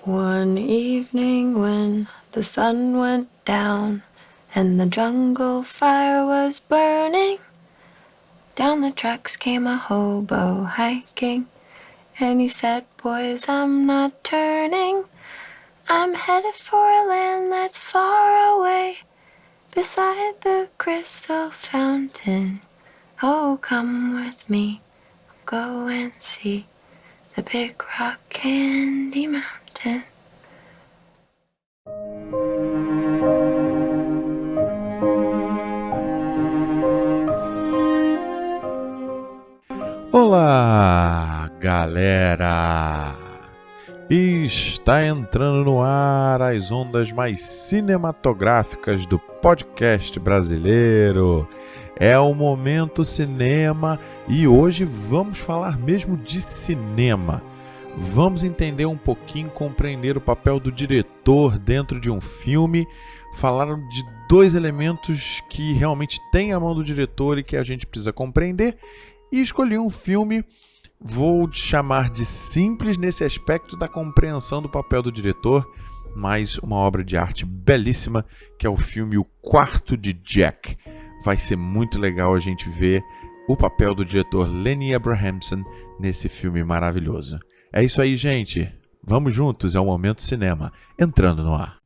One evening when the sun went down and the jungle fire was burning, down the tracks came a hobo hiking, and he said, "Boys, I'm not turning. I'm headed for a land that's far away, beside the crystal fountain. Oh, come with me, go and see the big rock candy mountain." Olá, galera! Está entrando no ar as ondas mais cinematográficas do podcast brasileiro. É o Momento Cinema e hoje vamos falar mesmo de cinema. Vamos entender um pouquinho, compreender o papel do diretor dentro de um filme, falar de dois elementos que realmente têm a mão do diretor e que a gente precisa compreender. E escolhi um filme, vou chamar de simples nesse aspecto da compreensão do papel do diretor, mas uma obra de arte belíssima, que é o filme O Quarto de Jack. Vai ser muito legal a gente ver o papel do diretor Lenny Abrahamson nesse filme maravilhoso. É isso aí, gente. Vamos juntos, é o Momento Cinema, entrando no ar.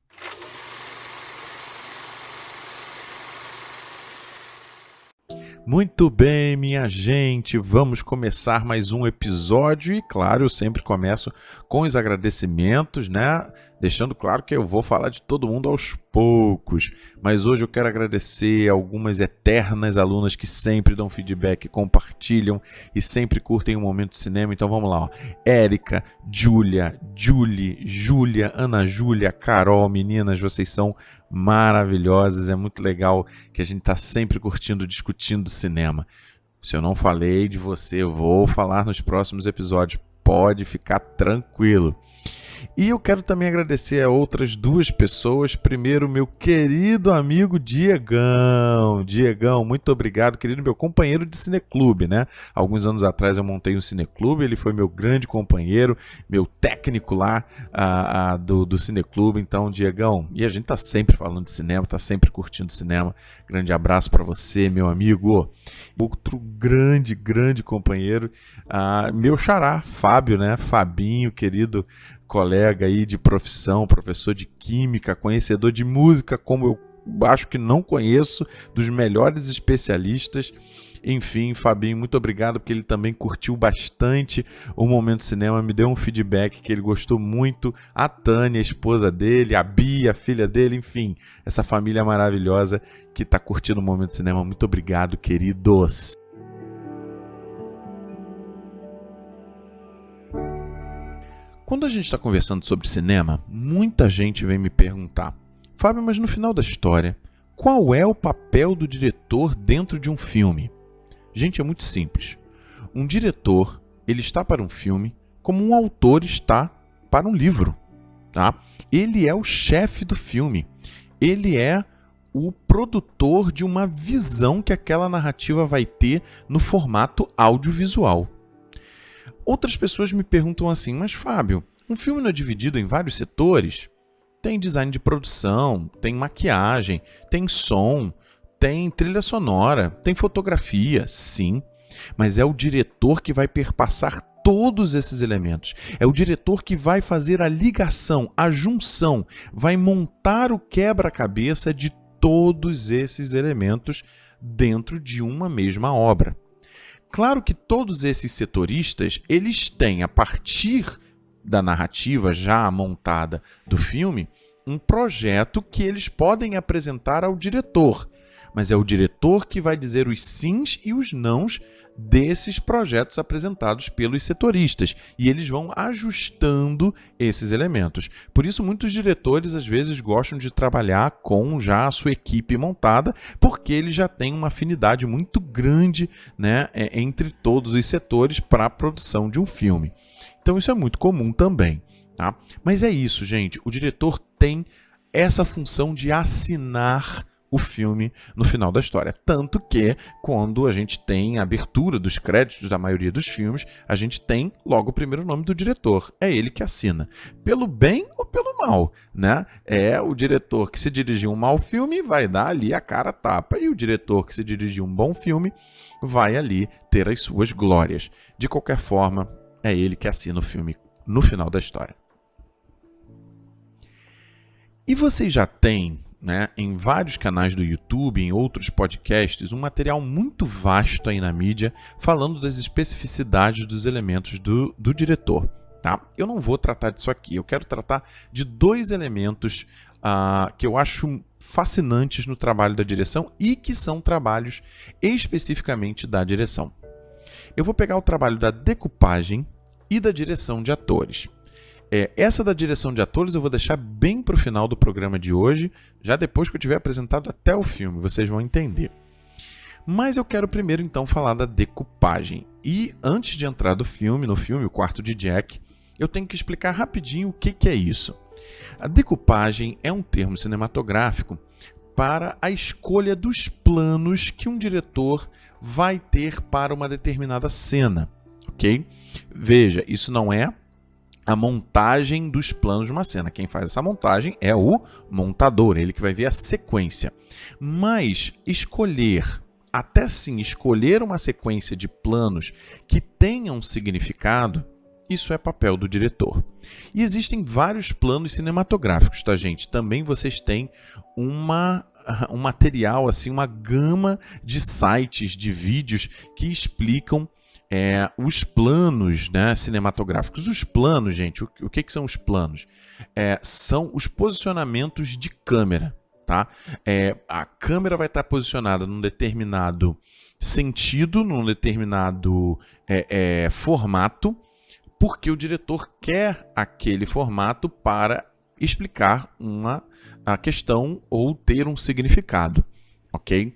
Muito bem, minha gente, vamos começar mais um episódio e, claro, eu sempre começo com os agradecimentos, né? Deixando claro que eu vou falar de todo mundo aos poucos, mas hoje eu quero agradecer algumas eternas alunas que sempre dão feedback, compartilham e sempre curtem o Momento Cinema. Então vamos lá, ó. Érica, Júlia, Julie, Júlia, Ana Júlia, Carol, meninas, vocês são maravilhosas, é muito legal que a gente está sempre curtindo, discutindo cinema. Se eu não falei de você, eu vou falar nos próximos episódios, pode ficar tranquilo. E eu quero também agradecer a outras duas pessoas. Primeiro, meu querido amigo Diegão. Diegão, muito obrigado, querido meu companheiro de cineclube, né? Alguns anos atrás eu montei um cineclube, ele foi meu grande companheiro, meu técnico lá do cineclube. Então, Diegão, e a gente tá sempre falando de cinema, tá sempre curtindo cinema. Grande abraço para você, meu amigo. Outro grande companheiro, meu xará, Fábio, né? Fabinho, querido colega aí de profissão, professor de química, conhecedor de música, como eu acho que não conheço, dos melhores especialistas. Enfim, Fabinho, muito obrigado, porque ele também curtiu bastante o Momento Cinema, me deu um feedback que ele gostou muito. A Tânia, a esposa dele, a Bia, a filha dele, enfim, essa família maravilhosa que está curtindo o Momento Cinema. Muito obrigado, queridos! Quando a gente está conversando sobre cinema, muita gente vem me perguntar: Fábio, mas no final da história, qual é o papel do diretor dentro de um filme? Gente, é muito simples. Um diretor, ele está para um filme como um autor está para um livro, tá? Ele é o chefe do filme. Ele é o produtor de uma visão que aquela narrativa vai ter no formato audiovisual. Outras pessoas me perguntam assim: mas Fábio, um filme não é dividido em vários setores? Tem design de produção, tem maquiagem, tem som, tem trilha sonora, tem fotografia, sim. Mas é o diretor que vai perpassar todos esses elementos. É o diretor que vai fazer a ligação, a junção, vai montar o quebra-cabeça de todos esses elementos dentro de uma mesma obra. Claro que todos esses setoristas, eles têm, a partir da narrativa já montada do filme, um projeto que eles podem apresentar ao diretor. Mas é o diretor que vai dizer os sims e os nãos desses projetos apresentados pelos setoristas. E eles vão ajustando esses elementos. Por isso, muitos diretores, às vezes, gostam de trabalhar com já a sua equipe montada, porque eles já têm uma afinidade muito grande, né, entre todos os setores para a produção de um filme. Então, isso é muito comum também. Tá? Mas é isso, gente. O diretor tem essa função de assinar o filme no final da história. Tanto que, quando a gente tem a abertura dos créditos da maioria dos filmes, a gente tem logo o primeiro nome do diretor. É ele que assina. Pelo bem ou pelo mal, né? É o diretor que, se dirigir um mau filme, vai dar ali a cara a tapa. E o diretor que, se dirigir um bom filme, vai ali ter as suas glórias. De qualquer forma, é ele que assina o filme no final da história. E vocês já têm, né, em vários canais do YouTube, em outros podcasts, um material muito vasto aí na mídia falando das especificidades dos elementos do diretor. Tá? Eu não vou tratar disso aqui, eu quero tratar de 2 elementos que eu acho fascinantes no trabalho da direção e que são trabalhos especificamente da direção. Eu vou pegar o trabalho da decupagem e da direção de atores. Essa da direção de atores eu vou deixar bem para o final do programa de hoje, já depois que eu tiver apresentado até o filme, vocês vão entender. Mas eu quero primeiro então falar da decupagem. E antes de entrar no filme, O Quarto de Jack, eu tenho que explicar rapidinho o que é isso. A decupagem é um termo cinematográfico para a escolha dos planos que um diretor vai ter para uma determinada cena, ok? Veja, isso não é a montagem dos planos de uma cena. Quem faz essa montagem é o montador, ele que vai ver a sequência. Mas escolher uma sequência de planos que tenham significado, isso é papel do diretor. E existem vários planos cinematográficos, tá, gente? Também vocês têm um material, assim, uma gama de sites, de vídeos que explicam os planos, né, cinematográficos. Os planos, gente, o que são os planos? São os posicionamentos de câmera. Tá? A câmera vai estar posicionada num determinado sentido, num determinado formato, porque o diretor quer aquele formato para explicar a questão ou ter um significado. Ok?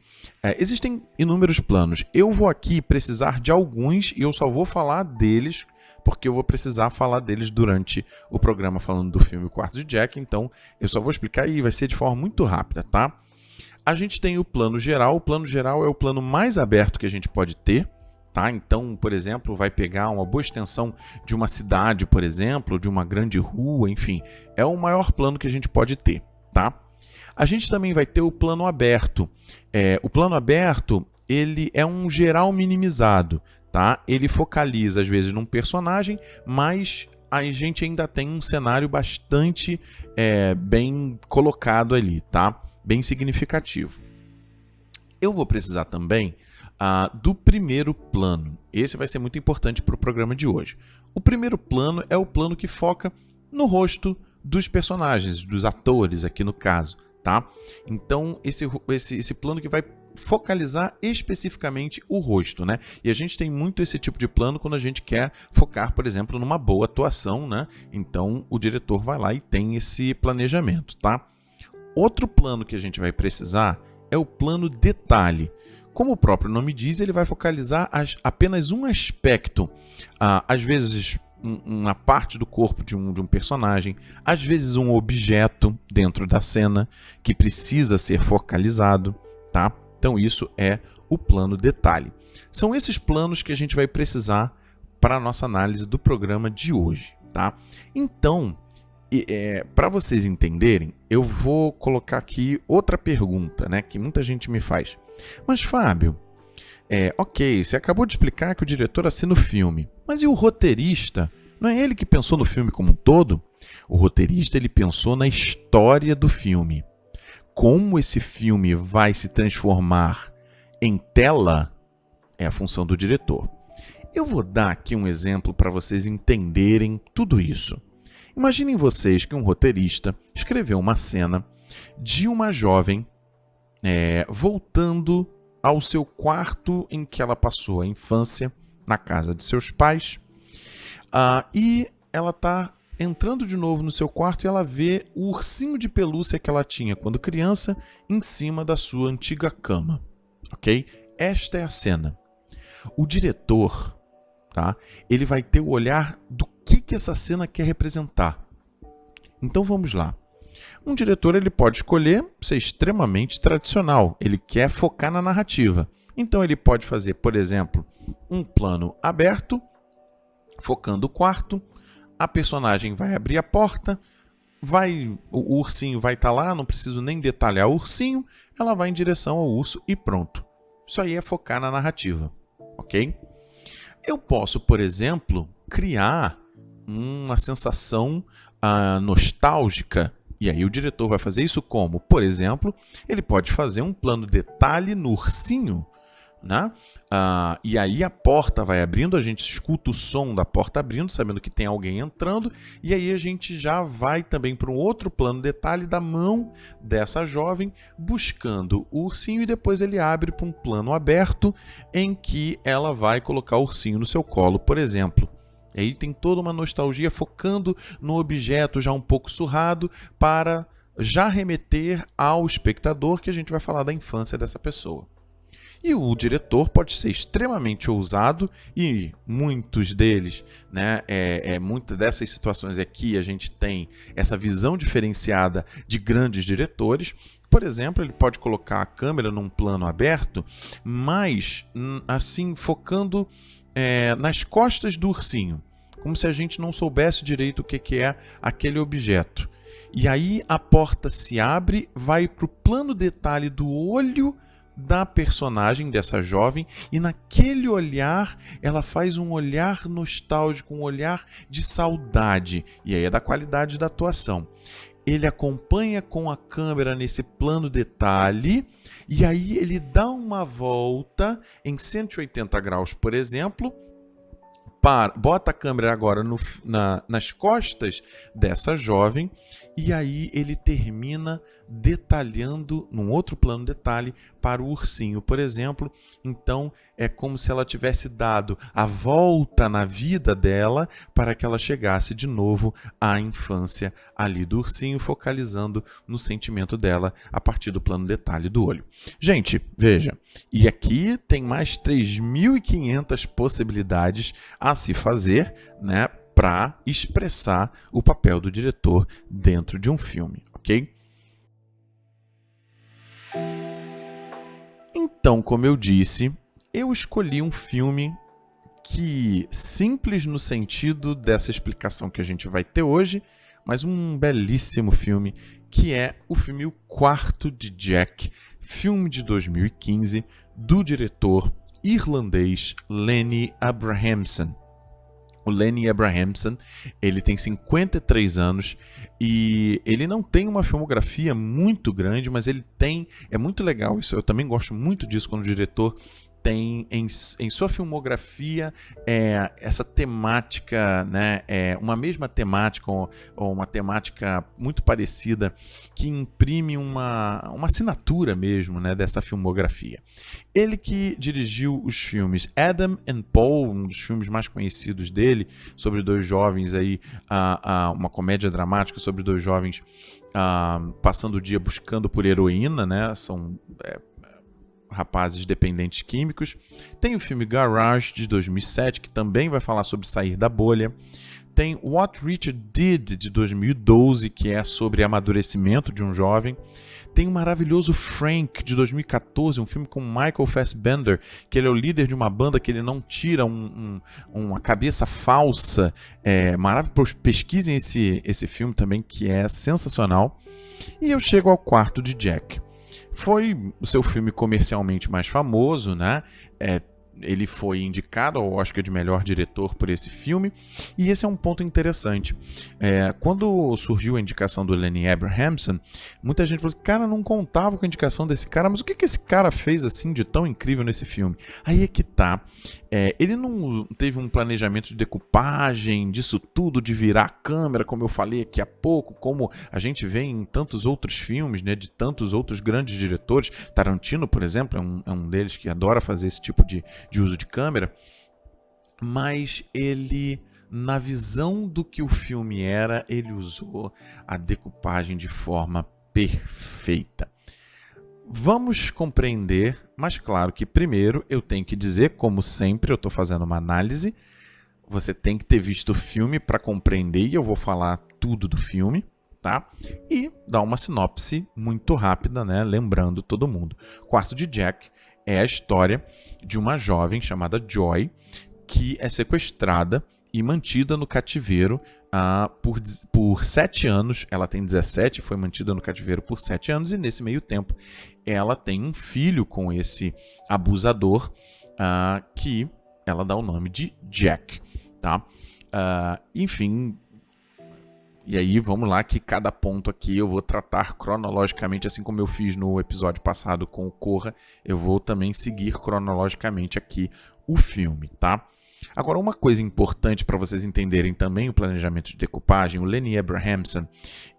Existem inúmeros planos. Eu vou aqui precisar de alguns e eu só vou falar deles porque eu vou precisar falar deles durante o programa falando do filme O Quarto de Jack, então eu só vou explicar e vai ser de forma muito rápida, tá? A gente tem o plano geral. O plano geral é o plano mais aberto que a gente pode ter, tá? Então, por exemplo, vai pegar uma boa extensão de uma cidade, por exemplo, de uma grande rua, enfim, é o maior plano que a gente pode ter, tá? A gente também vai ter o plano aberto. O plano aberto, ele é um geral minimizado, tá? Ele focaliza, às vezes, num personagem, mas a gente ainda tem um cenário bastante bem colocado ali, tá? Bem significativo. Eu vou precisar também do primeiro plano. Esse vai ser muito importante para o programa de hoje. O primeiro plano é o plano que foca no rosto dos personagens, dos atores aqui no caso, tá? Então, esse plano que vai focalizar especificamente o rosto, né? E a gente tem muito esse tipo de plano quando a gente quer focar, por exemplo, numa boa atuação, né? Então, o diretor vai lá e tem esse planejamento, tá? Outro plano que a gente vai precisar é o plano detalhe. Como o próprio nome diz, ele vai focalizar apenas um aspecto, às vezes uma parte do corpo de um personagem, às vezes um objeto dentro da cena que precisa ser focalizado, tá? Então isso é o plano detalhe. São esses planos que a gente vai precisar para a nossa análise do programa de hoje, tá? Então, para vocês entenderem, eu vou colocar aqui outra pergunta, né, que muita gente me faz. Mas, Fábio, ok, você acabou de explicar que o diretor assina o filme, mas e o roteirista? Não é ele que pensou no filme como um todo? O roteirista, ele pensou na história do filme. Como esse filme vai se transformar em tela é a função do diretor. Eu vou dar aqui um exemplo para vocês entenderem tudo isso. Imaginem vocês que um roteirista escreveu uma cena de uma jovem voltando ao seu quarto em que ela passou a infância, na casa de seus pais, e ela está entrando de novo no seu quarto e ela vê o ursinho de pelúcia que ela tinha quando criança em cima da sua antiga cama. Ok? Esta é a cena. O diretor, tá? Ele vai ter o olhar do que essa cena quer representar. Então vamos lá. Um diretor ele pode escolher ser extremamente tradicional, ele quer focar na narrativa. Então ele pode fazer, por exemplo, um plano aberto, focando o quarto, a personagem vai abrir a porta, o ursinho vai estar lá, não preciso nem detalhar o ursinho, ela vai em direção ao urso e pronto. Isso aí é focar na narrativa, ok? Eu posso, por exemplo, criar uma sensação nostálgica. E aí o diretor vai fazer isso como? Por exemplo, ele pode fazer um plano detalhe no ursinho, né? E aí a porta vai abrindo, a gente escuta o som da porta abrindo, sabendo que tem alguém entrando, e aí a gente já vai também para um outro plano detalhe da mão dessa jovem buscando o ursinho, e depois ele abre para um plano aberto em que ela vai colocar o ursinho no seu colo, por exemplo. E aí tem toda uma nostalgia focando no objeto já um pouco surrado para já remeter ao espectador que a gente vai falar da infância dessa pessoa. E o diretor pode ser extremamente ousado, e muitos deles, né, muitas dessas situações aqui a gente tem essa visão diferenciada de grandes diretores. Por exemplo, ele pode colocar a câmera num plano aberto, mas assim focando nas costas do ursinho, como se a gente não soubesse direito o que é aquele objeto. E aí a porta se abre, vai para o plano detalhe do olho da personagem, dessa jovem, e naquele olhar ela faz um olhar nostálgico, um olhar de saudade, e aí é da qualidade da atuação. Ele acompanha com a câmera nesse plano detalhe, e aí ele dá uma volta em 180 graus, por exemplo, bota a câmera agora nas costas dessa jovem, e aí ele termina detalhando num outro plano detalhe para o ursinho, por exemplo. Então é como se ela tivesse dado a volta na vida dela para que ela chegasse de novo à infância ali do ursinho, focalizando no sentimento dela a partir do plano detalhe do olho. Gente, veja, e aqui tem mais 3.500 possibilidades a se fazer, né, para expressar o papel do diretor dentro de um filme, ok? Então, como eu disse, eu escolhi um filme que, simples no sentido dessa explicação que a gente vai ter hoje, mas um belíssimo filme, que é o filme O Quarto de Jack, filme de 2015, do diretor irlandês Lenny Abrahamson. O Lenny Abrahamson, ele tem 53 anos e ele não tem uma filmografia muito grande, mas ele tem, é muito legal isso, eu também gosto muito disso quando o diretor tem em sua filmografia essa temática, né, uma mesma temática ou uma temática muito parecida que imprime uma assinatura mesmo, né, dessa filmografia. Ele que dirigiu os filmes Adam and Paul, um dos filmes mais conhecidos dele, sobre dois jovens aí, uma comédia dramática sobre dois jovens passando o dia buscando por heroína, né, são rapazes dependentes químicos. Tem o filme Garage, de 2007, que também vai falar sobre sair da bolha. Tem What Richard Did, de 2012, que é sobre amadurecimento de um jovem. Tem o maravilhoso Frank, de 2014, um filme com Michael Fassbender, que ele é o líder de uma banda que ele não tira uma cabeça falsa. Maravilhoso. Pesquisem esse filme também, que é sensacional. E eu chego ao Quarto de Jack. Foi o seu filme comercialmente mais famoso, né? Ele foi indicado ao Oscar de melhor diretor por esse filme, e esse é um ponto interessante. Quando surgiu a indicação do Lenny Abrahamson, muita gente falou: cara, não contava com a indicação desse cara, mas o que esse cara fez assim de tão incrível nesse filme? Aí é que tá. Ele não teve um planejamento de decupagem disso tudo, de virar a câmera, como eu falei aqui há pouco, como a gente vê em tantos outros filmes, né, de tantos outros grandes diretores. Tarantino, por exemplo, é um deles que adora fazer esse tipo de uso de câmera. Mas ele, na visão do que o filme era, ele usou a decupagem de forma perfeita. Vamos compreender, mas claro que primeiro eu tenho que dizer, como sempre, eu estou fazendo uma análise. Você tem que ter visto o filme para compreender, e eu vou falar tudo do filme, tá? E dar uma sinopse muito rápida, né? Lembrando todo mundo. Quarto de Jack é a história de uma jovem chamada Joy, que é sequestrada e mantida no cativeiro por 7 anos. Ela tem 17, foi mantida no cativeiro por 7 anos, e nesse meio tempo ela tem um filho com esse abusador, que ela dá o nome de Jack, tá? Enfim, e aí vamos lá, que cada ponto aqui eu vou tratar cronologicamente, assim como eu fiz no episódio passado com o Corra, eu vou também seguir cronologicamente aqui o filme, tá? Agora, uma coisa importante para vocês entenderem também o planejamento de decupagem, o Lenny Abrahamson,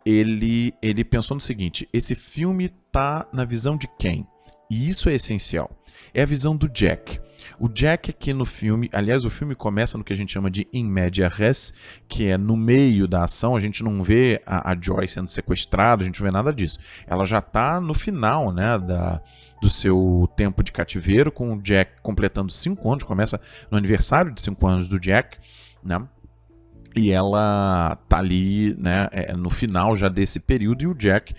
ele pensou no seguinte: esse filme tá na visão de quem? E isso é essencial. É a visão do Jack. O Jack aqui no filme, aliás, o filme começa no que a gente chama de in media res, que é no meio da ação. A gente não vê a Joy sendo sequestrada, a gente não vê nada disso. Ela já está no final, né, do seu tempo de cativeiro, com o Jack completando 5 anos, começa no aniversário de 5 anos do Jack, né? E ela tá ali, né, no final já desse período, e o Jack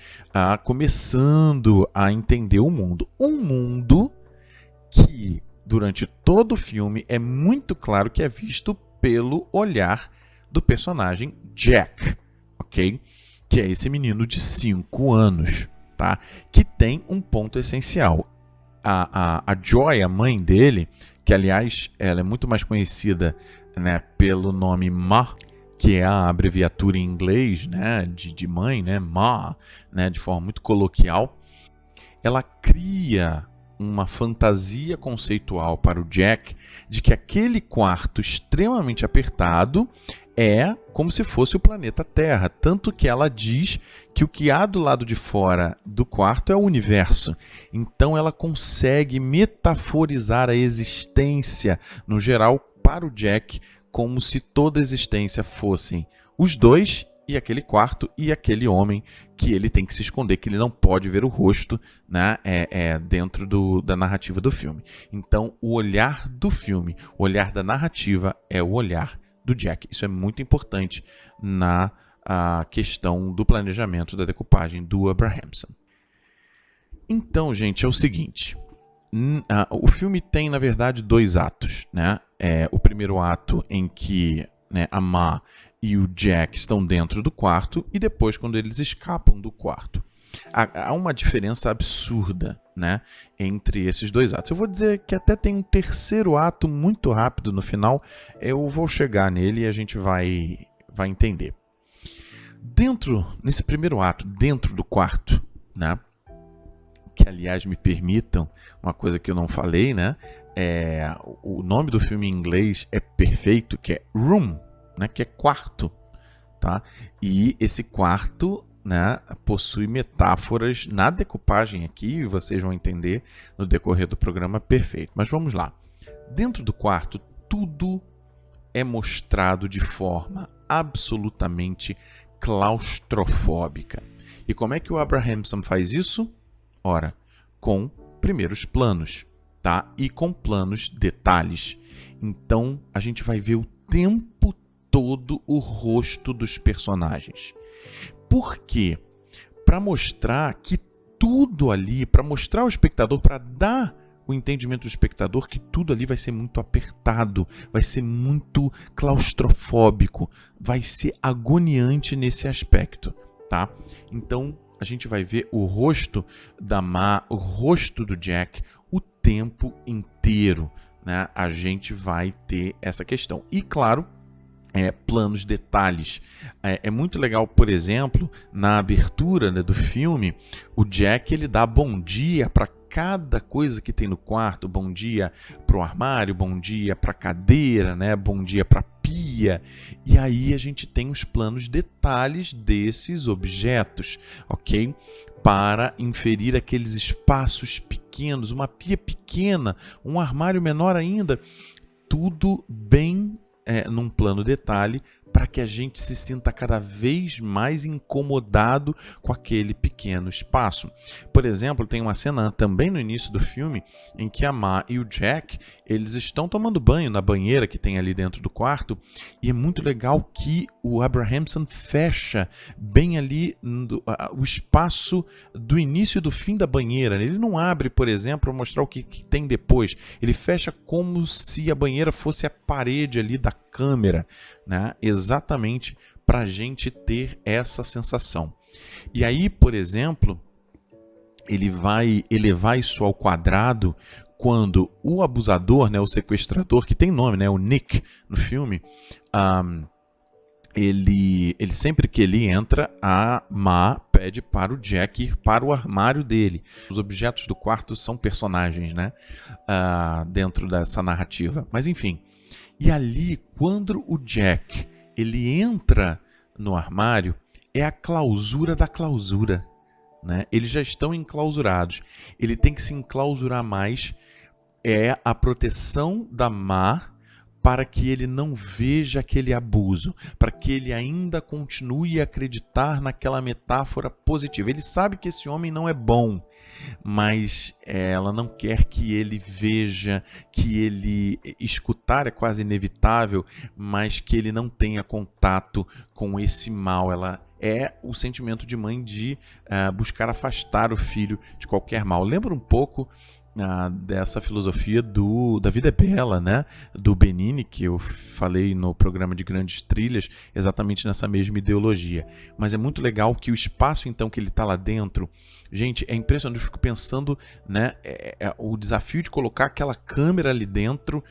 começando a entender o mundo. Um mundo que, durante todo o filme, é muito claro que é visto pelo olhar do personagem Jack, ok? Que é esse menino de 5 anos, tá? Que tem um ponto essencial. A Joy, a mãe dele, que aliás ela é muito mais conhecida, né, pelo nome Ma, que é a abreviatura em inglês, né, de mãe, né, Ma, né, de forma muito coloquial. Ela cria uma fantasia conceitual para o Jack de que aquele quarto extremamente apertado é como se fosse o planeta Terra, tanto que ela diz que o que há do lado de fora do quarto é o universo. Então ela consegue metaforizar a existência, no geral, para o Jack, como se toda a existência fossem os dois e aquele quarto e aquele homem que ele tem que se esconder, que ele não pode ver o rosto, né, dentro da narrativa do filme. Então o olhar do filme, o olhar da narrativa é o olhar do Jack. Isso é muito importante na questão do planejamento da decupagem do Abrahamson. Então, gente, é o seguinte: o filme tem, na verdade, 2 atos, né? O primeiro ato em que, né, a Ma e o Jack estão dentro do quarto, e depois quando eles escapam do quarto. Há uma diferença absurda, né, entre esses 2 atos. Eu vou dizer que até tem um terceiro ato muito rápido no final. Eu vou chegar nele e a gente vai entender. Nesse primeiro ato, dentro do quarto, né, que aliás me permitam uma coisa que eu não falei, né, o nome do filme em inglês é perfeito, que é Room, né, que é quarto, tá? E esse quarto, né, possui metáforas na decupagem aqui, e vocês vão entender no decorrer do programa perfeito. Mas vamos lá. Dentro do quarto, tudo é mostrado de forma absolutamente claustrofóbica. E como é que o Abrahamson faz isso? Ora, com primeiros planos, tá? E com planos detalhes. Então, a gente vai ver o tempo todo o rosto dos personagens. Por quê? Para mostrar que tudo ali, para mostrar ao espectador, para dar o entendimento do espectador que tudo ali vai ser muito apertado, vai ser muito claustrofóbico, vai ser agoniante nesse aspecto, tá? Então, a gente vai ver o rosto da Ma, o rosto do Jack, o tempo inteiro, né? A gente vai ter essa questão. E, claro, planos, detalhes. É muito legal, por exemplo, na abertura, né, do filme, o Jack ele dá bom dia para cada coisa que tem no quarto. Bom dia para o armário, bom dia para a cadeira, né, bom dia para a pia. E aí a gente tem os planos, detalhes desses objetos, ok? Para inferir aqueles espaços pequenos, uma pia pequena, um armário menor ainda, tudo bem num plano detalhe para para que a gente se sinta cada vez mais incomodado com aquele pequeno espaço. Por exemplo, tem uma cena também no início do filme em que a Ma e o Jack, eles estão tomando banho na banheira que tem ali dentro do quarto, e é muito legal que o Abrahamson fecha bem ali o espaço do início e do fim da banheira. Ele não abre, por exemplo, para mostrar o que tem depois. Ele fecha como se a banheira fosse a parede ali da câmera, né? Exatamente para a gente ter essa sensação. E aí, por exemplo, ele vai elevar isso ao quadrado quando o abusador, né, o sequestrador, que tem nome, né, o Nick no filme, ele sempre que ele entra, a Ma pede para o Jack ir para o armário dele. Os objetos do quarto são personagens, né, dentro dessa narrativa. Mas enfim, e ali, quando o Jack ele entra no armário, é a clausura da clausura, né? Eles já estão enclausurados. Ele tem que se enclausurar mais. É a proteção da Ma para que ele não veja aquele abuso, para que ele ainda continue a acreditar naquela metáfora positiva. Ele sabe que esse homem não é bom, mas ela não quer que ele veja, que ele escutar é quase inevitável, mas que ele não tenha contato com esse mal. Ela é o sentimento de mãe de buscar afastar o filho de qualquer mal. Lembra um pouco dessa filosofia da Vida é Bela, né? Do Benini, que eu falei no programa de Grandes Trilhas, exatamente nessa mesma ideologia. Mas é muito legal que o espaço, então, que ele está lá dentro, gente, é impressionante. Eu fico pensando, né, o desafio de colocar aquela câmera ali dentro,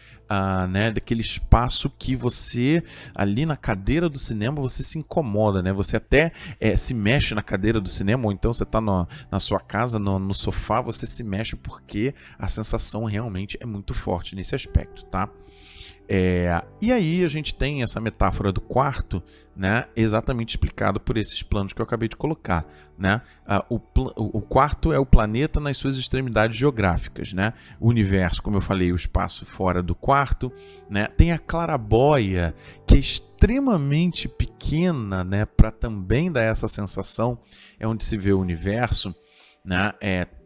né, daquele espaço que você, ali na cadeira do cinema, você se incomoda, né? Você até se mexe na cadeira do cinema, ou então você está na sua casa, no sofá, você se mexe porque a sensação realmente é muito forte nesse aspecto, tá? E aí a gente tem essa metáfora do quarto, né, exatamente explicado por esses planos que eu acabei de colocar, né? O quarto é o planeta nas suas extremidades geográficas, né? O universo, como eu falei, o espaço fora do quarto, né? Tem a claraboia, que é extremamente pequena, né, para também dar essa sensação, é onde se vê o universo, né?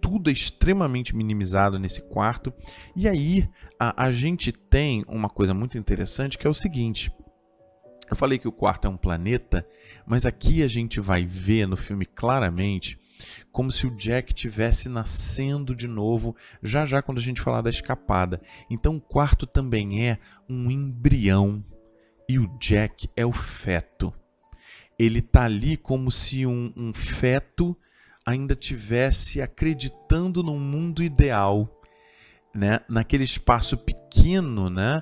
Tudo é extremamente minimizado nesse quarto. E aí a gente tem uma coisa muito interessante, que é o seguinte: eu falei que o quarto é um planeta, mas aqui a gente vai ver no filme claramente como se o Jack estivesse nascendo de novo, já quando a gente falar da escapada. Então o quarto também é um embrião e o Jack é o feto. Ele está ali como se um feto ainda tivesse acreditando num mundo ideal, né? Naquele espaço pequeno, né?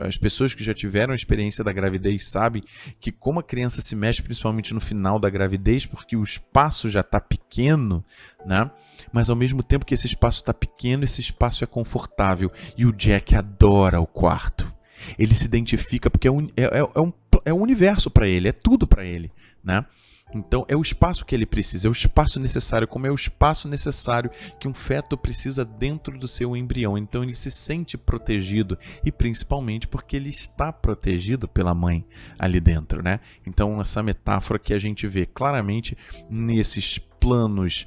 As pessoas que já tiveram a experiência da gravidez sabem que como a criança se mexe, principalmente no final da gravidez, porque o espaço já está pequeno, né? Mas ao mesmo tempo que esse espaço está pequeno, esse espaço é confortável. E o Jack adora o quarto. Ele se identifica porque é um universo para ele, é tudo para ele, né? Então é o espaço que ele precisa, é o espaço necessário, como é o espaço necessário que um feto precisa dentro do seu embrião. Então ele se sente protegido, e principalmente porque ele está protegido pela mãe ali dentro, né? Então essa metáfora que a gente vê claramente nesses planos,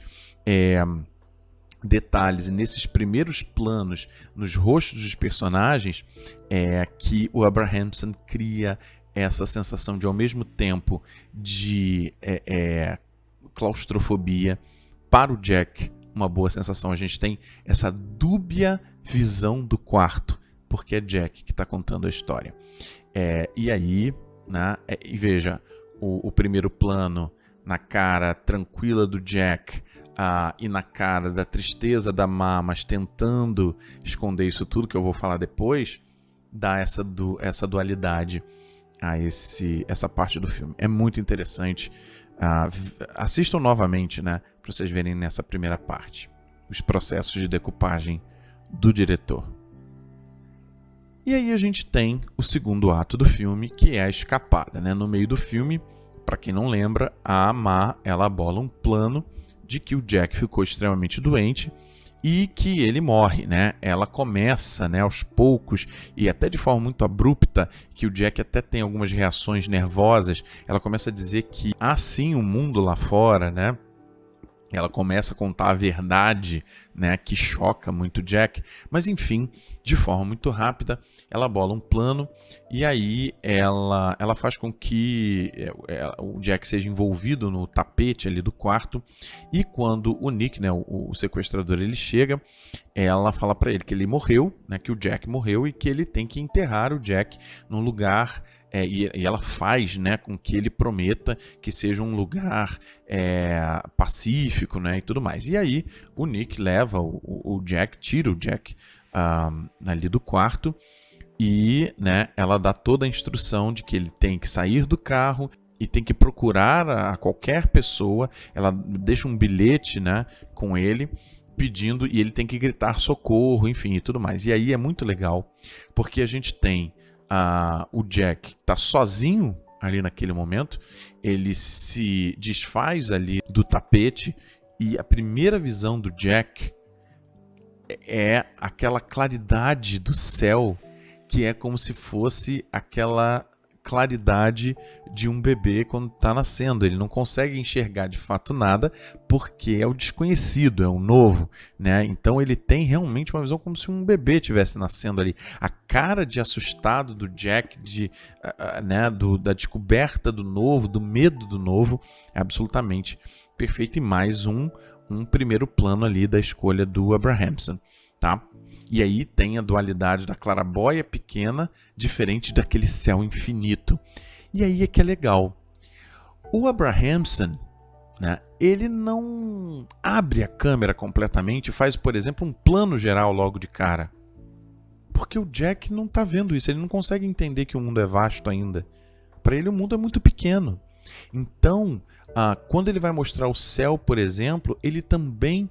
detalhes, e nesses primeiros planos nos rostos dos personagens, que o Abrahamson cria essa sensação de, ao mesmo tempo, de claustrofobia, para o Jack, uma boa sensação. A gente tem essa dúbia visão do quarto, porque é Jack que está contando a história. E aí, né, e veja, o primeiro plano na cara tranquila do Jack, e na cara da tristeza da Ma, mas tentando esconder isso tudo, que eu vou falar depois, dá essa dualidade a essa parte do filme. É muito interessante. Assistam novamente, né, para vocês verem nessa primeira parte os processos de decupagem do diretor. E aí a gente tem o segundo ato do filme, que é a escapada, né? No meio do filme, para quem não lembra, a Ma, ela bola um plano de que o Jack ficou extremamente doente e que ele morre, né? Ela começa, né, aos poucos e até de forma muito abrupta, que o Jack até tem algumas reações nervosas. Ela começa a dizer que há sim um mundo lá fora, né? Ela começa a contar a verdade, né, que choca muito Jack, mas enfim, de forma muito rápida, ela bola um plano e aí ela faz com que o Jack seja envolvido no tapete ali do quarto, e quando o Nick, né, o sequestrador, ele chega, ela fala para ele que ele morreu, né, que o Jack morreu e que ele tem que enterrar o Jack num lugar. E ela faz, né, com que ele prometa que seja um lugar pacífico, né, e tudo mais. E aí o Nick leva o Jack, tira o Jack ali do quarto e, né, ela dá toda a instrução de que ele tem que sair do carro e tem que procurar a qualquer pessoa. Ela deixa um bilhete, né, com ele pedindo, e ele tem que gritar socorro, enfim, e tudo mais. E aí é muito legal porque a gente tem o Jack tá sozinho ali naquele momento, ele se desfaz ali do tapete e a primeira visão do Jack é aquela claridade do céu, que é como se fosse aquela claridade de um bebê quando está nascendo. Ele não consegue enxergar de fato nada porque é o desconhecido, é o novo, né? Então ele tem realmente uma visão como se um bebê estivesse nascendo ali. A cara de assustado do Jack, né, da descoberta do novo, do medo do novo, é absolutamente perfeito. E mais um primeiro plano ali da escolha do Abrahamson, tá? E aí tem a dualidade da claraboia pequena, diferente daquele céu infinito. E aí é que é legal. O Abrahamson, né, ele não abre a câmera completamente e faz, por exemplo, um plano geral logo de cara. Porque o Jack não está vendo isso, ele não consegue entender que o mundo é vasto ainda. Para ele o mundo é muito pequeno. Então, quando ele vai mostrar o céu, por exemplo, ele também...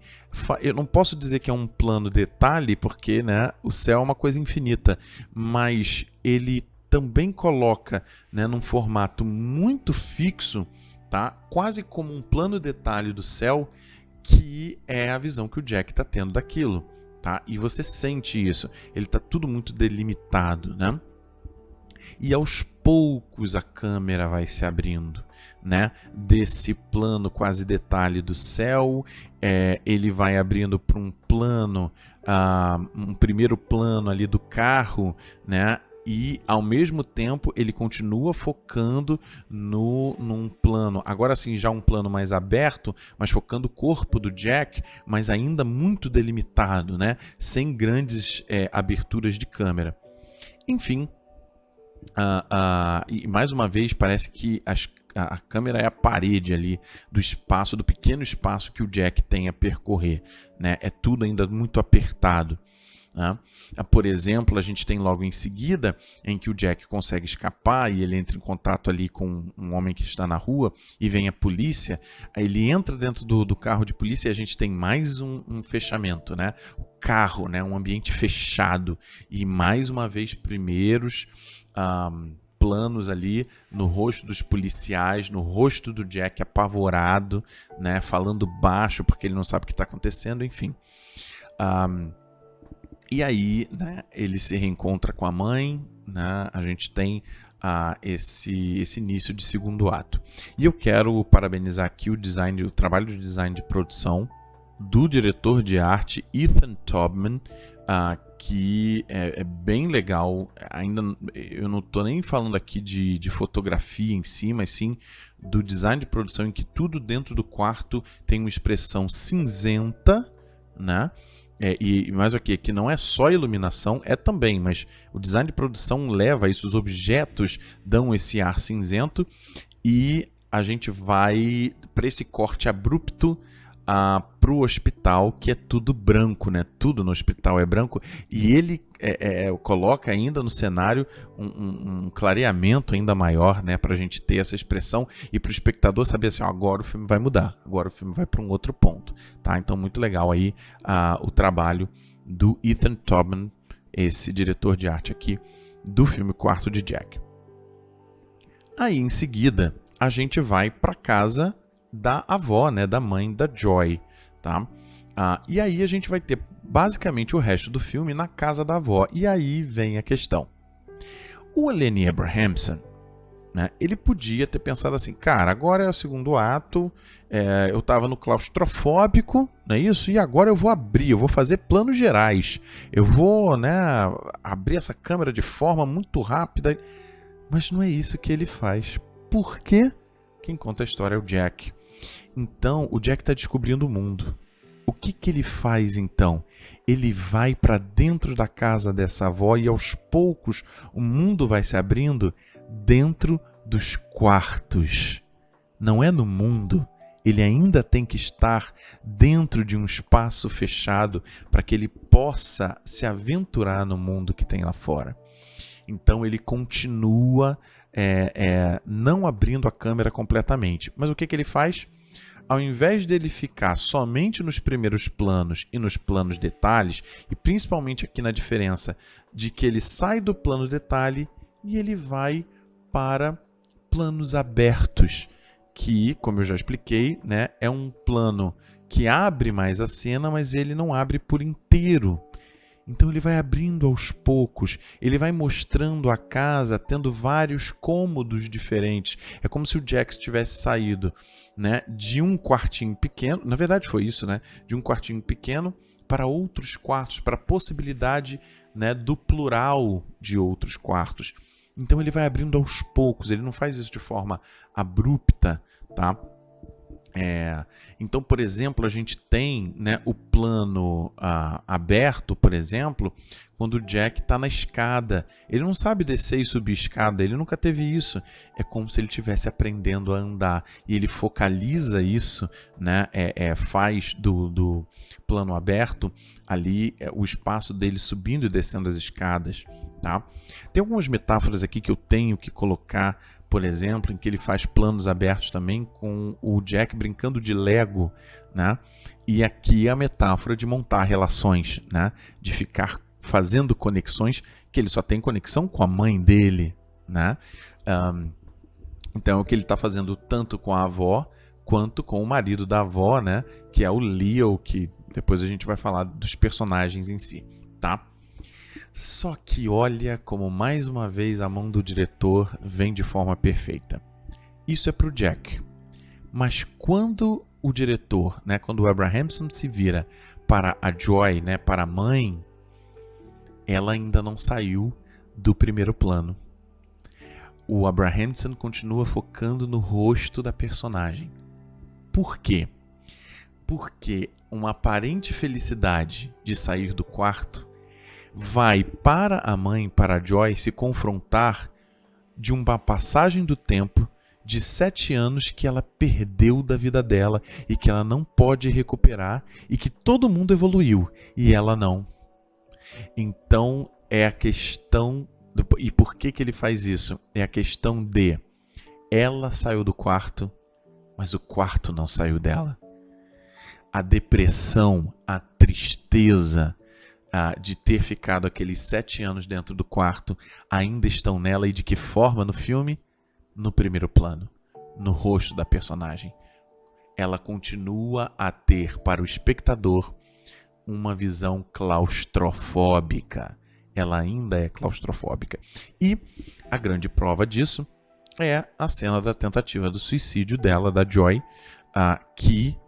Eu não posso dizer que é um plano detalhe, porque, né, o céu é uma coisa infinita, mas ele também coloca, né, num formato muito fixo, tá? Quase como um plano detalhe do céu, que é a visão que o Jack está tendo daquilo, tá? E você sente isso, ele está tudo muito delimitado, né? E aos poucos a câmera vai se abrindo, né? Desse plano quase detalhe do céu, ele vai abrindo para um plano, um primeiro plano ali do carro, né? E ao mesmo tempo ele continua focando num plano, agora sim já um plano mais aberto, mas focando o corpo do Jack, mas ainda muito delimitado, né? Sem grandes aberturas de câmera. Enfim, e mais uma vez parece que a câmera é a parede ali do espaço, do pequeno espaço que o Jack tem a percorrer, né? É tudo ainda muito apertado, né? Por exemplo, a gente tem logo em seguida em que o Jack consegue escapar e ele entra em contato ali com um homem que está na rua e vem a polícia. Aí ele entra dentro do carro de polícia e a gente tem mais um fechamento, né? O carro, né? Um ambiente fechado e mais uma vez primeiros planos ali no rosto dos policiais, no rosto do Jack apavorado, né, falando baixo porque ele não sabe o que está acontecendo, enfim. E aí, né, ele se reencontra com a mãe, né, a gente tem esse início de segundo ato. E eu quero parabenizar aqui o trabalho de design de produção do diretor de arte Ethan Tobman, que é bem legal. Ainda eu não estou nem falando aqui de fotografia em si, mas sim do design de produção, em que tudo dentro do quarto tem uma expressão cinzenta, né? E mais o que não é só iluminação, é também, mas o design de produção leva isso, os objetos dão esse ar cinzento, e a gente vai para esse corte abrupto para o hospital, que é tudo branco, né? Tudo no hospital é branco, e ele coloca ainda no cenário um clareamento ainda maior, né? Para a gente ter essa expressão e para o espectador saber assim, agora o filme vai mudar, agora o filme vai para um outro ponto, tá? Então muito legal aí o trabalho do Ethan Tobman, esse diretor de arte aqui do filme Quarto de Jack. Aí em seguida a gente vai para casa da avó, né, da mãe da Joy, tá? E aí a gente vai ter basicamente o resto do filme na casa da avó. E aí vem a questão. O Lenny Abrahamson, né, ele podia ter pensado assim, cara, agora é o segundo ato, eu estava no claustrofóbico, não é isso? E agora eu vou fazer planos gerais. Eu vou, né, abrir essa câmera de forma muito rápida. Mas não é isso que ele faz. Por quê? Quem conta a história é o Jack. Então, o Jack está descobrindo o mundo. O que ele faz então? Ele vai para dentro da casa dessa avó e aos poucos o mundo vai se abrindo dentro dos quartos. Não é no mundo. Ele ainda tem que estar dentro de um espaço fechado para que ele possa se aventurar no mundo que tem lá fora. Então ele continua não abrindo a câmera completamente. Mas o que ele faz? Ao invés dele ficar somente nos primeiros planos e nos planos detalhes, e principalmente aqui na diferença de que ele sai do plano detalhe e ele vai para planos abertos, que, como eu já expliquei, né, é um plano que abre mais a cena, mas ele não abre por inteiro. Então ele vai abrindo aos poucos, ele vai mostrando a casa tendo vários cômodos diferentes. É como se o Jack tivesse saído, né, de um quartinho pequeno, na verdade foi isso, né, de um quartinho pequeno para outros quartos, para a possibilidade, né, do plural de outros quartos. Então ele vai abrindo aos poucos, ele não faz isso de forma abrupta, tá? Então, por exemplo, a gente tem, né, o plano aberto, por exemplo, quando o Jack está na escada. Ele não sabe descer e subir escada, ele nunca teve isso. É como se ele estivesse aprendendo a andar. E ele focaliza isso, né, faz do plano aberto ali o espaço dele subindo e descendo as escadas. Tá? Tem algumas metáforas aqui que eu tenho que colocar, por exemplo, em que ele faz planos abertos também com o Jack brincando de Lego, né? E aqui a metáfora de montar relações, né? De ficar fazendo conexões, que ele só tem conexão com a mãe dele, né? Então é o que ele está fazendo tanto com a avó quanto com o marido da avó, né? Que é o Leo, que depois a gente vai falar dos personagens em si, tá? Só que olha como mais uma vez a mão do diretor vem de forma perfeita. Isso é para o Jack. Mas quando o diretor, né, quando o Abrahamson se vira para a Joy, né, para a mãe, ela ainda não saiu do primeiro plano. O Abrahamson continua focando no rosto da personagem. Por quê? Porque uma aparente felicidade de sair do quarto vai para a mãe, para a Joy, se confrontar de uma passagem do tempo de 7 anos que ela perdeu da vida dela e que ela não pode recuperar e que todo mundo evoluiu e ela não. Então é a questão... E por que ele faz isso? É a questão de ela saiu do quarto, mas o quarto não saiu dela. A depressão, a tristeza de ter ficado aqueles 7 anos dentro do quarto ainda estão nela. E de que forma no filme? No primeiro plano, no rosto da personagem. Ela continua a ter para o espectador uma visão claustrofóbica. Ela ainda é claustrofóbica. E a grande prova disso é a cena da tentativa do suicídio dela, da Joy, que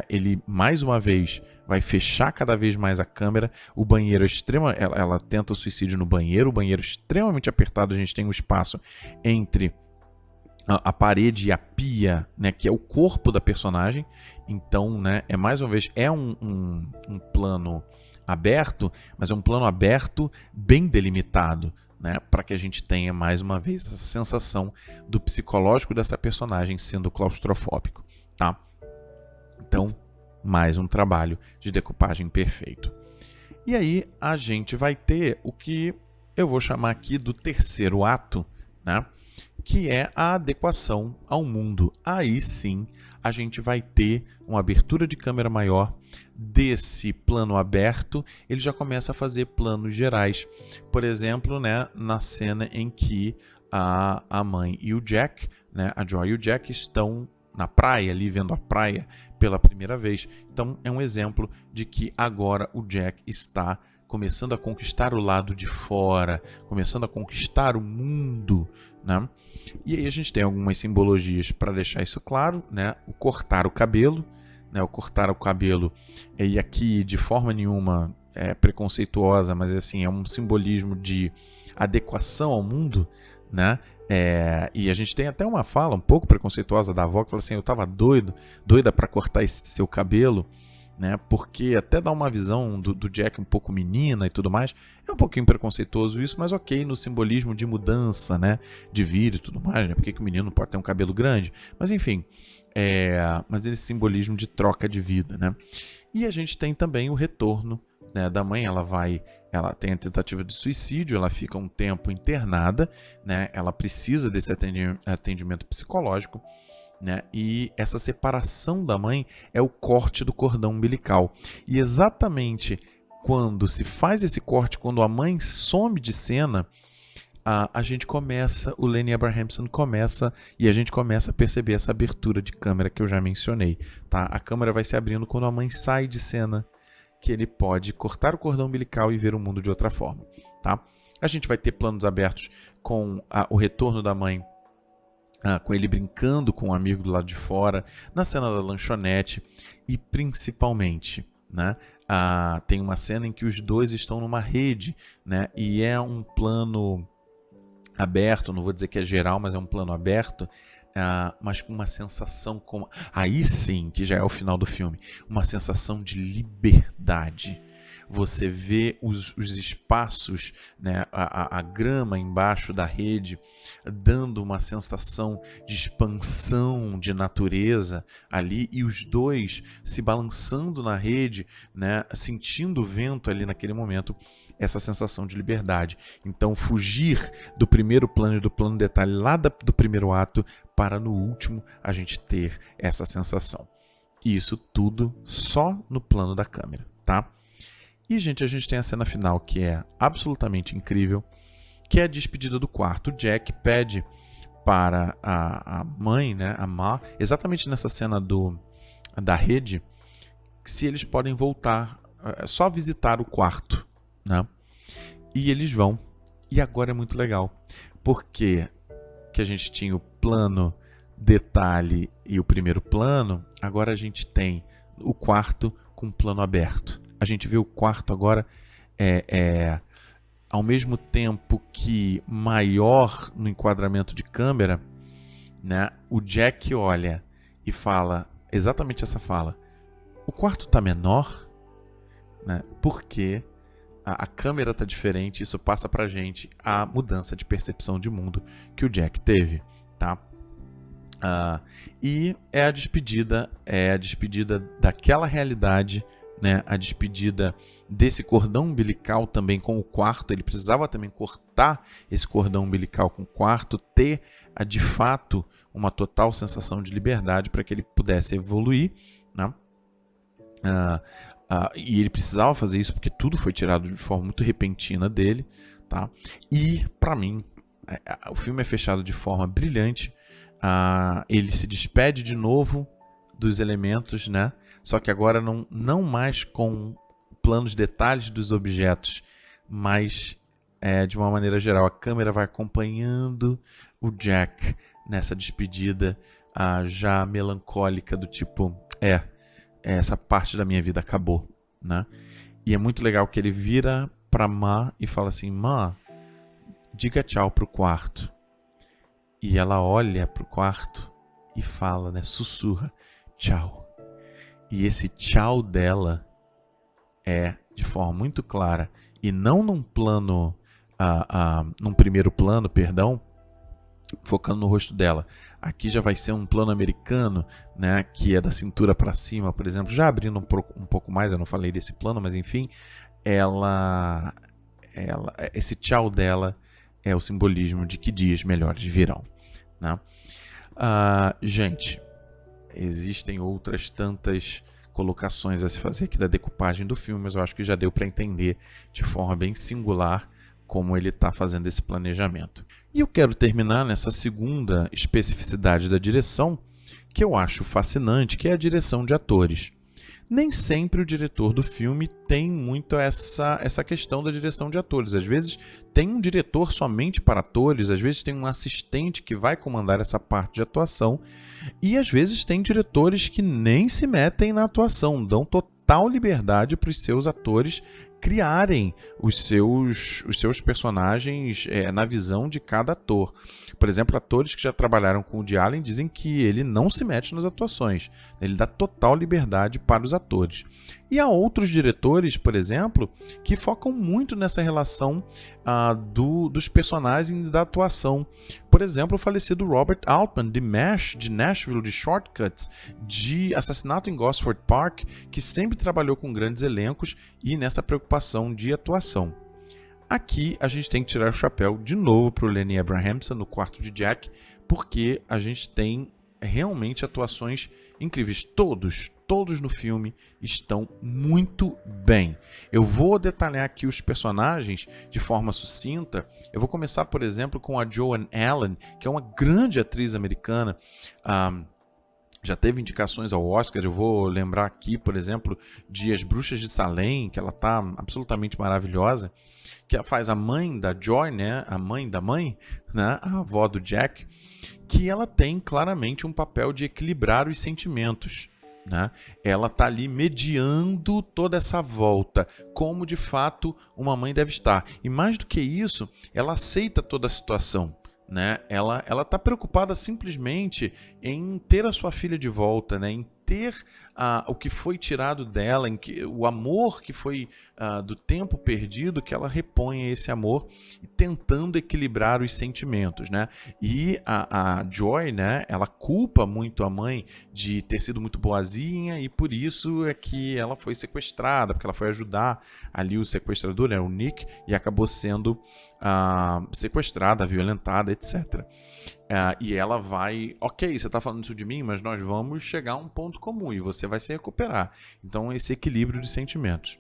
ele mais uma vez vai fechar cada vez mais a câmera. O banheiro é ela tenta o suicídio no banheiro, o banheiro é extremamente apertado. A gente tem um espaço entre a parede e a pia, né, que é o corpo da personagem. Então, né, mais uma vez um plano aberto, mas é um plano aberto bem delimitado, né, para que a gente tenha mais uma vez essa sensação do psicológico dessa personagem sendo claustrofóbico, tá? Então, mais um trabalho de decupagem perfeito. E aí a gente vai ter o que eu vou chamar aqui do terceiro ato, né, que é a adequação ao mundo. Aí sim a gente vai ter uma abertura de câmera maior. Desse plano aberto, ele já começa a fazer planos gerais. Por exemplo, né, na cena em que a mãe e o Jack, né, a Joy e o Jack estão na praia, ali vendo a praia pela primeira vez. Então é um exemplo de que agora o Jack está começando a conquistar o lado de fora, começando a conquistar o mundo, né? E aí a gente tem algumas simbologias para deixar isso claro, né? O cortar o cabelo, né? O cortar o cabelo, e aqui de forma nenhuma preconceituosa, mas assim, é um simbolismo de adequação ao mundo, né? E a gente tem até uma fala um pouco preconceituosa da avó que fala assim: eu estava doida para cortar esse seu cabelo, né? Porque até dá uma visão do Jack um pouco menina e tudo mais. É um pouquinho preconceituoso isso, mas ok, no simbolismo de mudança, né? De vida e tudo mais, né? Por que o menino não pode ter um cabelo grande? Mas enfim, mas esse simbolismo de troca de vida, né? E a gente tem também o retorno, né, da mãe. Ela tem a tentativa de suicídio, ela fica um tempo internada, né? Ela precisa desse atendimento psicológico, né? E essa separação da mãe é o corte do cordão umbilical. E exatamente quando se faz esse corte, quando a mãe some de cena, a gente começa, o Lenny Abrahamson começa, e a gente começa a perceber essa abertura de câmera que eu já mencionei, tá? A câmera vai se abrindo quando a mãe sai de cena, que ele pode cortar o cordão umbilical e ver o mundo de outra forma, tá? A gente vai ter planos abertos com o retorno da mãe, com ele brincando com um amigo do lado de fora, na cena da lanchonete, e principalmente, né, tem uma cena em que os dois estão numa rede, né, e é um plano aberto, não vou dizer que é geral, mas é um plano aberto, mas com uma sensação, aí sim, que já é o final do filme, uma sensação de liberdade. Você vê os espaços, né, a grama embaixo da rede, dando uma sensação de expansão de natureza ali, e os dois se balançando na rede, né, sentindo o vento ali naquele momento, essa sensação de liberdade. Então, fugir do primeiro plano e do plano detalhe lá do primeiro ato para no último a gente ter essa sensação. E isso tudo só no plano da câmera, tá? E, gente, a gente tem a cena final que é absolutamente incrível, que é a despedida do quarto. O Jack pede para a mãe, né, a Ma, exatamente nessa cena da rede, se eles podem voltar, só visitar o quarto, né? E eles vão. E agora é muito legal, porque que a gente tinha o plano detalhe e o primeiro plano, agora a gente tem o quarto com plano aberto. A gente vê o quarto agora ao mesmo tempo que maior no enquadramento de câmera, né? O Jack olha e fala exatamente essa fala: o quarto está menor, né? Porque a câmera está diferente. Isso passa pra gente a mudança de percepção de mundo que o Jack teve, tá? E é a despedida daquela realidade, né? A despedida desse cordão umbilical também com o quarto. Ele precisava também cortar esse cordão umbilical com o quarto, ter de fato uma total sensação de liberdade para que ele pudesse evoluir, né? E ele precisava fazer isso porque tudo foi tirado de forma muito repentina dele, tá? E para mim o filme é fechado de forma brilhante. Ele se despede de novo dos elementos, né? Só que agora não mais com planos detalhes dos objetos, mas de uma maneira geral. A câmera vai acompanhando o Jack nessa despedida já melancólica, do tipo, essa parte da minha vida acabou, né? E é muito legal que ele vira pra Ma e fala assim: Ma, diga tchau pro quarto. E ela olha pro quarto e fala, né, sussurra, tchau. E esse tchau dela é de forma muito clara, e não num plano, num primeiro plano, perdão, focando no rosto dela. Aqui já vai ser um plano americano, né, que é da cintura para cima, por exemplo. Já abrindo um pouco mais, eu não falei desse plano, mas enfim, esse tchau dela é o simbolismo de que dias melhores virão, né? Gente, existem outras tantas colocações a se fazer aqui da decupagem do filme, mas eu acho que já deu para entender de forma bem singular como ele está fazendo esse planejamento. E eu quero terminar nessa segunda especificidade da direção, que eu acho fascinante, que é a direção de atores. Nem sempre o diretor do filme tem muito essa questão da direção de atores. Às vezes tem um diretor somente para atores, às vezes tem um assistente que vai comandar essa parte de atuação, e às vezes tem diretores que nem se metem na atuação, dão total liberdade para os seus atores criarem os seus personagens na visão de cada ator. Por exemplo, atores que já trabalharam com o Woody Allen dizem que ele não se mete nas atuações, ele dá total liberdade para os atores. E há outros diretores, por exemplo, que focam muito nessa relação dos personagens da atuação. Por exemplo, o falecido Robert Altman, de MASH, de Nashville, de Shortcuts, de Assassinato em Gosford Park, que sempre trabalhou com grandes elencos e nessa preocupação de atuação. Aqui a gente tem que tirar o chapéu de novo para o Lenny Abrahamson no quarto de Jack, porque a gente tem realmente atuações incríveis. Todos no filme estão muito bem. Eu vou detalhar aqui os personagens de forma sucinta. Eu vou começar, por exemplo, com a Joan Allen, que é uma grande atriz americana. Já teve indicações ao Oscar. Eu vou lembrar aqui, por exemplo, de As Bruxas de Salem, que ela está absolutamente maravilhosa, que ela faz a mãe da Joy, né? A mãe da mãe, né? A avó do Jack, que ela tem claramente um papel de equilibrar os sentimentos, né? Ela está ali mediando toda essa volta, como de fato uma mãe deve estar. E mais do que isso, ela aceita toda a situação, né? Ela está preocupada simplesmente em ter a sua filha de volta, né? Em ter o que foi tirado dela, o amor que foi do tempo perdido, que ela reponha esse amor, tentando equilibrar os sentimentos, né? E a Joy, né, ela culpa muito a mãe de ter sido muito boazinha, e por isso é que ela foi sequestrada, porque ela foi ajudar ali o sequestrador, né, o Nick, e acabou sendo sequestrada, violentada, etc. E ela vai, ok, você está falando isso de mim, mas nós vamos chegar a um ponto comum e você vai se recuperar. Então, esse equilíbrio de sentimentos.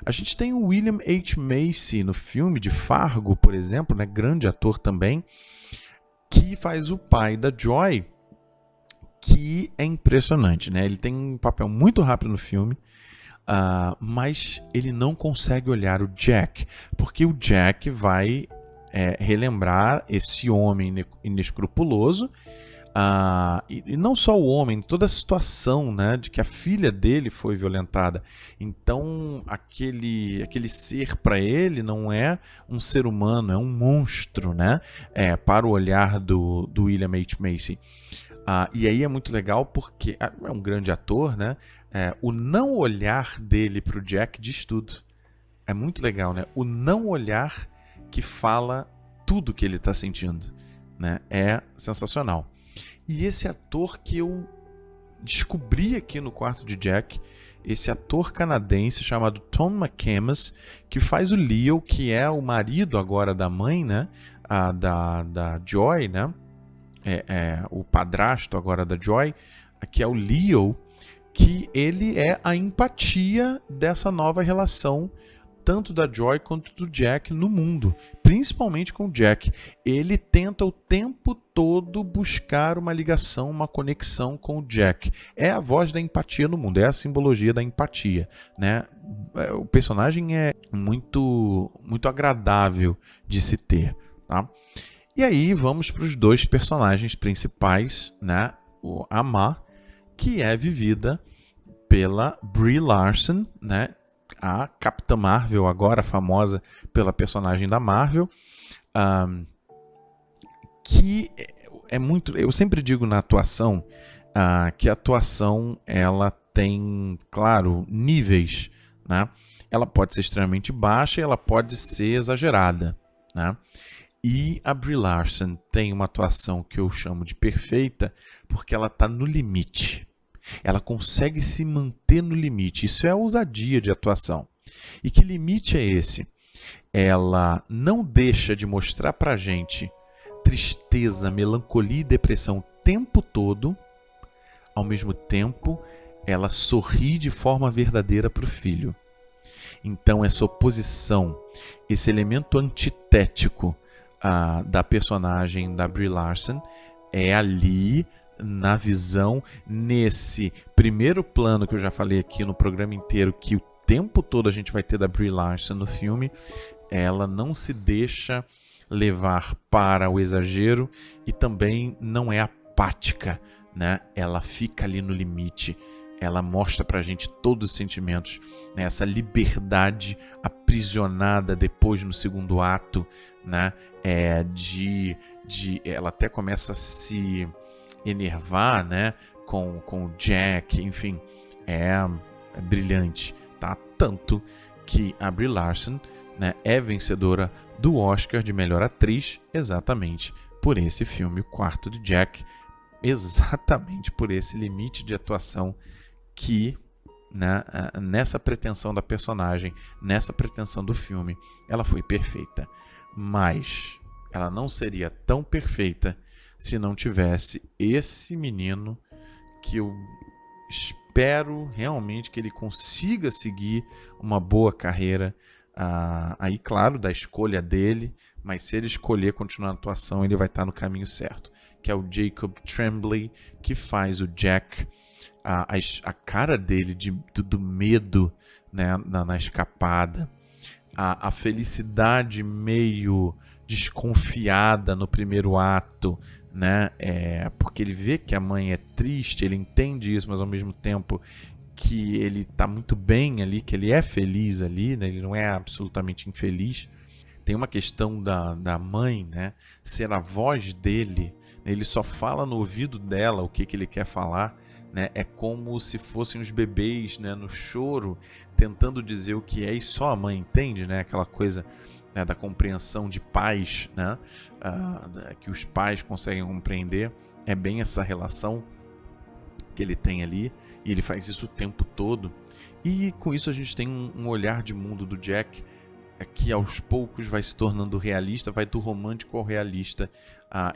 A gente tem o William H. Macy no filme de Fargo, por exemplo, né, grande ator também, que faz o pai da Joy, que é impressionante, né? Ele tem um papel muito rápido no filme, mas ele não consegue olhar o Jack, porque o Jack vai relembrar esse homem inescrupuloso, e não só o homem, toda a situação, né, de que a filha dele foi violentada. Então aquele ser para ele não é um ser humano, é um monstro, né, para o olhar do William H. Macy. E aí é muito legal porque é um grande ator, né? O não olhar dele para o Jack diz tudo. É muito legal, né? O não olhar que fala tudo que ele está sentindo, né? É sensacional. E esse ator que eu descobri aqui no quarto de Jack, esse ator canadense chamado Tom McCamus, que faz o Leo, que é o marido agora da mãe, né? Da Joy, né? O padrasto agora da Joy, que é o Leo, que ele é a empatia dessa nova relação, tanto da Joy quanto do Jack no mundo, principalmente com o Jack. Ele tenta o tempo todo buscar uma ligação, uma conexão com o Jack. É a voz da empatia no mundo, é a simbologia da empatia, né? O personagem é muito, muito agradável de se ter, tá? E aí vamos para os dois personagens principais, né? A Ma, que é vivida pela Brie Larson, né? A Capitã Marvel, agora famosa pela personagem da Marvel, que é muito... Eu sempre digo na atuação que a atuação ela tem, claro, níveis, né? Ela pode ser extremamente baixa e ela pode ser exagerada, né? E a Brie Larson tem uma atuação que eu chamo de perfeita porque ela está no limite. Ela consegue se manter no limite. Isso é a ousadia de atuação. E que limite é esse? Ela não deixa de mostrar pra gente tristeza, melancolia e depressão o tempo todo. Ao mesmo tempo, ela sorri de forma verdadeira para o filho. Então, essa oposição, esse elemento antitético da personagem da Brie Larson é ali na visão, nesse primeiro plano que eu já falei aqui no programa inteiro, que o tempo todo a gente vai ter da Brie Larson no filme. Ela não se deixa levar para o exagero e também não é apática, né? Ela fica ali no limite. Ela mostra pra gente todos os sentimentos, né? Essa liberdade aprisionada depois no segundo ato, né? Ela até começa a se enervar, né? Com o Jack, enfim, é brilhante, tá? Tanto que a Brie Larson, né, é vencedora do Oscar de melhor atriz exatamente por esse filme, O Quarto de Jack, exatamente por esse limite de atuação que, né, nessa pretensão da personagem, nessa pretensão do filme, ela foi perfeita. Mas ela não seria tão perfeita se não tivesse esse menino que eu espero realmente que ele consiga seguir uma boa carreira. Aí, claro, da escolha dele, mas se ele escolher continuar a atuação, ele vai estar no caminho certo, que é o Jacob Tremblay, que faz o Jack. A cara dele do medo, né, na escapada, a felicidade meio desconfiada no primeiro ato, né, porque ele vê que a mãe é triste, ele entende isso, mas ao mesmo tempo que ele está muito bem ali, que ele é feliz ali, né, ele não é absolutamente infeliz. Tem uma questão da mãe, né, ser a voz dele, né, ele só fala no ouvido dela o que ele quer falar, né, é como se fossem os bebês, né, no choro, tentando dizer o que é e só a mãe entende, né, aquela coisa, né, da compreensão de pais, né, que os pais conseguem compreender, é bem essa relação que ele tem ali, e ele faz isso o tempo todo, e com isso a gente tem um olhar de mundo do Jack que aos poucos vai se tornando realista, vai do romântico ao realista,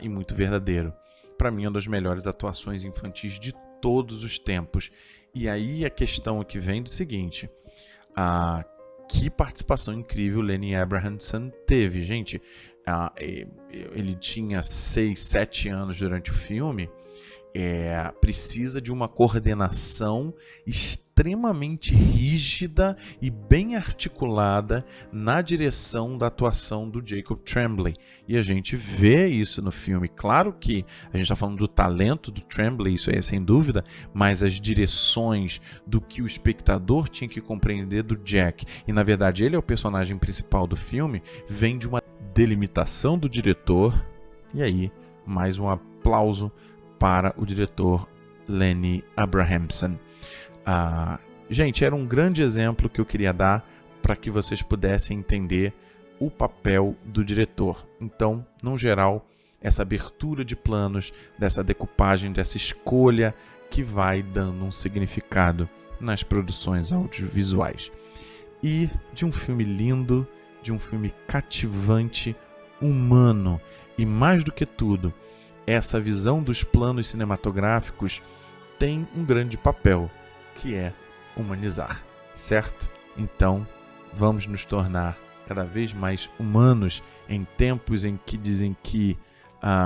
e muito verdadeiro. Para mim é uma das melhores atuações infantis de todos os tempos. E aí a questão aqui vem do seguinte: que participação incrível Lenny Abrahamson teve, gente. Ele tinha 6, 7 anos durante o filme. Precisa de uma coordenação extremamente rígida e bem articulada na direção da atuação do Jacob Tremblay, e a gente vê isso no filme. Claro que a gente está falando do talento do Tremblay, isso é sem dúvida, mas as direções do que o espectador tinha que compreender do Jack, e na verdade ele é o personagem principal do filme, vem de uma delimitação do diretor. E aí, mais um aplauso para o diretor Lenny Abrahamson. Gente, era um grande exemplo que eu queria dar para que vocês pudessem entender o papel do diretor. Então, no geral, essa abertura de planos, dessa decupagem, dessa escolha que vai dando um significado nas produções audiovisuais. E de um filme lindo, de um filme cativante, humano, e mais do que tudo, essa visão dos planos cinematográficos tem um grande papel, que é humanizar, certo? Então, vamos nos tornar cada vez mais humanos em tempos em que dizem que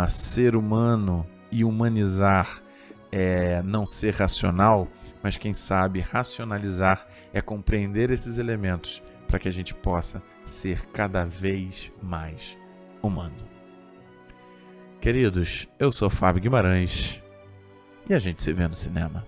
ser humano e humanizar é não ser racional, mas quem sabe racionalizar é compreender esses elementos para que a gente possa ser cada vez mais humano. Queridos, eu sou Fábio Guimarães e a gente se vê no cinema.